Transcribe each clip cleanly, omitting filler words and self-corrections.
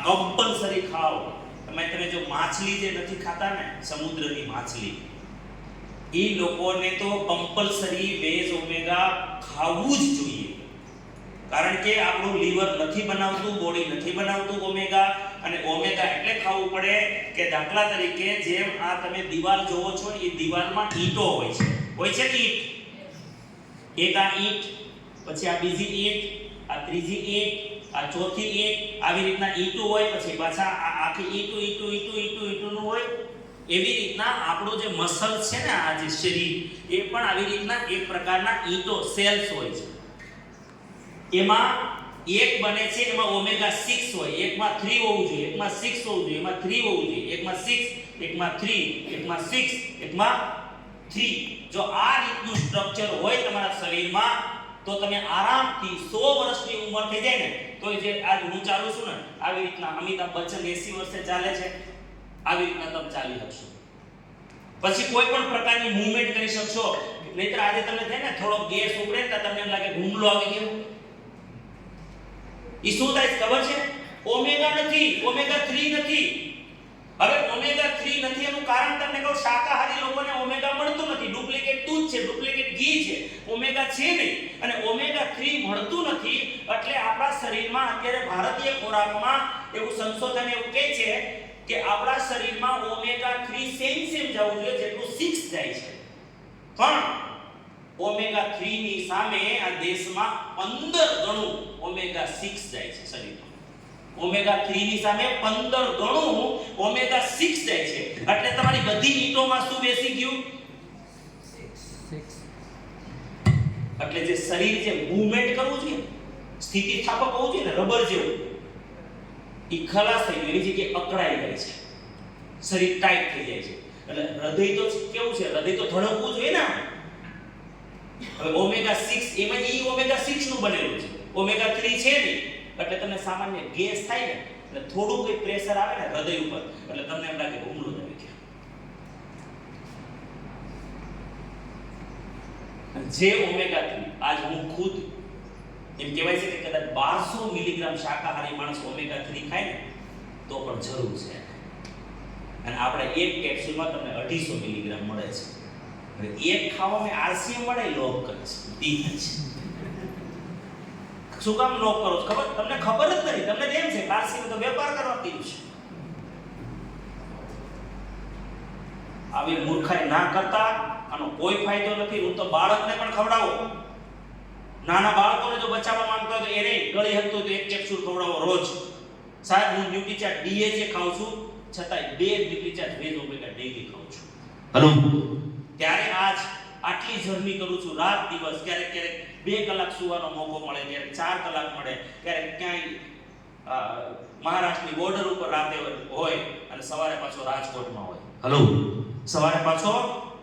Compulsory ખાઓ. તમે જો માછલી જે નથી ખાતા ને, સમુદ્રની માછલી, એ લોકોને તો કમ્પલસરી વેજ ઓમેગા ખાવું જ જોઈએ. કારણ કે આપણું લીવર નથી બનાવતું, બોડી નથી બનાવતું ઓમેગા. અને ઓમેગા એટલે ખાવું પડે કે દાખલા તરીકે જેમ આ તમે દીવાલ જોવો છો, એ દીવાલમાં ઈંટો હોય છે કે ઈંટ, એક આ ઈંટ, પછી આ બીજી ઈંટ, આ ત્રીજી ઈંટ, આ ચોથી ઈંટ, આવી રીતના ઈંટો હોય. પછી પાછા આ આખી ઈંટુનું હોય. એવી રીતના આપણું જે મસલ છે ને, આ જે શરીર, એ પણ આવી રીતના એક પ્રકારના ઈંટો સેલ્સ હોય છે. એમાં એક બને છે, એમાં ઓમેગા 6 હોય. એકમાં 3 હોવું જોઈએ, એકમાં 6 હોવું જોઈએ, એમાં 3 હોવું જોઈએ, એકમાં 6, એકમાં 3, એકમાં 6, એકમાં 3. જો આ રીતનું સ્ટ્રક્ચર હોય તમારા શરીરમાં, તો તમે આરામથી 100 વર્ષની ઉંમર થઈ જાય ને, તો જે આજ હું ચાલું છું ને, આવી રીતના અમિતાભ બચ્ચન 80 વર્ષે ચાલે છે, આવી રીતના તમે ચાલી શકશો. પછી કોઈ પણ પ્રકારની મૂવમેન્ટ કરી શકશો. નહીતર આજે તમને થાય ને થોડો ગેસ ઉકળે તો તમને એમ લાગે હુમલો આવી ગયો. એ શું થાય ખબર છે? ઓમેગા નથી, ઓમેગા 3 નથી. હવે ઓમેગા 3 નથી એનું કારણ તમને કહું, શાકાહારી લોકોને ઓમેગા મળતું નથી. ડુપ્લિકેટ દૂધ છે, ડુપ્લિકેટ ઘી છે, ઓમેગા છે નહીં. અને ઓમેગા 3 મળતું નથી એટલે આપણા શરીરમાં અત્યારે ભારતીય ખોરાકમાં એવું સંશોધન એવું કહે છે કે આપણા શરીરમાં ઓમેગા 3 સેમ જવું જોઈએ જેટલું 6 જાય છે. પણ ઓમેગા 3 ની સામે આ દેશમાં 15 ગણું ઓમેગા 6 જાય છે શરીરમાં. ઓમેગા 3 ની સામે 15 ગણું ઓમેગા 6 જાય છે. એટલે તમારી બધી ઈંટોમાં શું બેસી ગયું? 6. એટલે જે શરીર જે મૂવમેન્ટ કરવું જોઈએ, સ્થિતિસ્થાપક હોવું જોઈએ ને, રબર જેવું, એ ખલાસ થઈ ગયું. એની જગ્યાએ અકળાઈ જાય છે, શરીર ટાઈટ થઈ જાય છે. એટલે હૃદય તો કેવું છે? હૃદય તો ધડકવું જોઈએ ને. હવે ઓમેગા 6 એમાં ઈ ઓમેગા 6 નું બનેલું છે, ઓમેગા 3 છે નહીં. એટલે તમને સામાન્ય ગેસ થાય ને, એટલે થોડું કંઈ પ્રેશર આવે ને હૃદય ઉપર, એટલે તમને એમ લાગે હુમલો જ આવી ગયો. જે ઓમેગા 3 આજ હું ખુદ એમ કહેવાય છે કે કદાચ 1200 મિલીગ્રામ શાકાહારી માણસ ઓમેગા 3 ખાય ને તો પણ જરૂર છે. અને આપણે એક કેપ્સ્યુલમાં તમને 250 મિલીગ્રામ મળે છે. હવે એક ખાવામાં આરસીએમ મળે લોક કરે છે. શું કામ લોક કરો છો? ખબર તમને? ખબર જ નથી. તમને એમ છે આરસીએમ તો વેપાર કરવા કર્યું છે. આવી મૂર્ખાઈ ના કરતા, આનો કોઈ ફાયદો નથી. હું તો બાળકને પણ ખવડાવો, નાના બાળકોને જો બચાવવા માંગતો હોય તો એને ગળી હતું તો એક કેપ્સ્યુલ ખવડાવો રોજ. સાહેબ હું ન્યુટ્રીચાર્ટ ડીએચએ ખાઉં છું, છતાંય 2 ન્યુટ્રીચાર્ટ વેજ ઓમેગા ડેઈલી ખાઉં છું. હલો, ત્યારે આજ આટલી જર્ની કરું છું, રાત દિવસ. ક્યારેક 2 કલાક સુવાનો મોકો મળે, ક્યારેક 4 કલાક મળે, ક્યારેક ક્યાંય મહારાષ્ટ્રની બોર્ડર ઉપર રાતે હોય અને સવારે પાછો રાજકોટમાં હોય. હલો, સવારે પાછો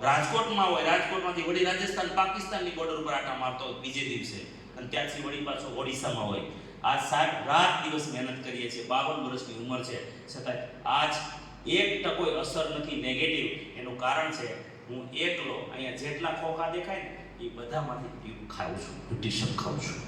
રાજકોટમાં હોય, રાજકોટમાંથી વળી રાજસ્થાન પાકિસ્તાનની બોર્ડર ઉપર આટા મારતો હોય બીજે દિવસે, અને ત્યાંથી વળી પાછો ઓડિશામાં હોય. આજ સાહેબ રાત દિવસ મહેનત કરીએ છીએ. 52 વર્ષની ઉંમર છે, છતાં આજ 1% અસર નથી નેગેટિવ. એનું કારણ છે હું એકલો અહીંયા જેટલા ખોખા દેખાય ને એ બધામાંથી ખાઉં છું, ન્યુટ્રિશન ખાઉં છું.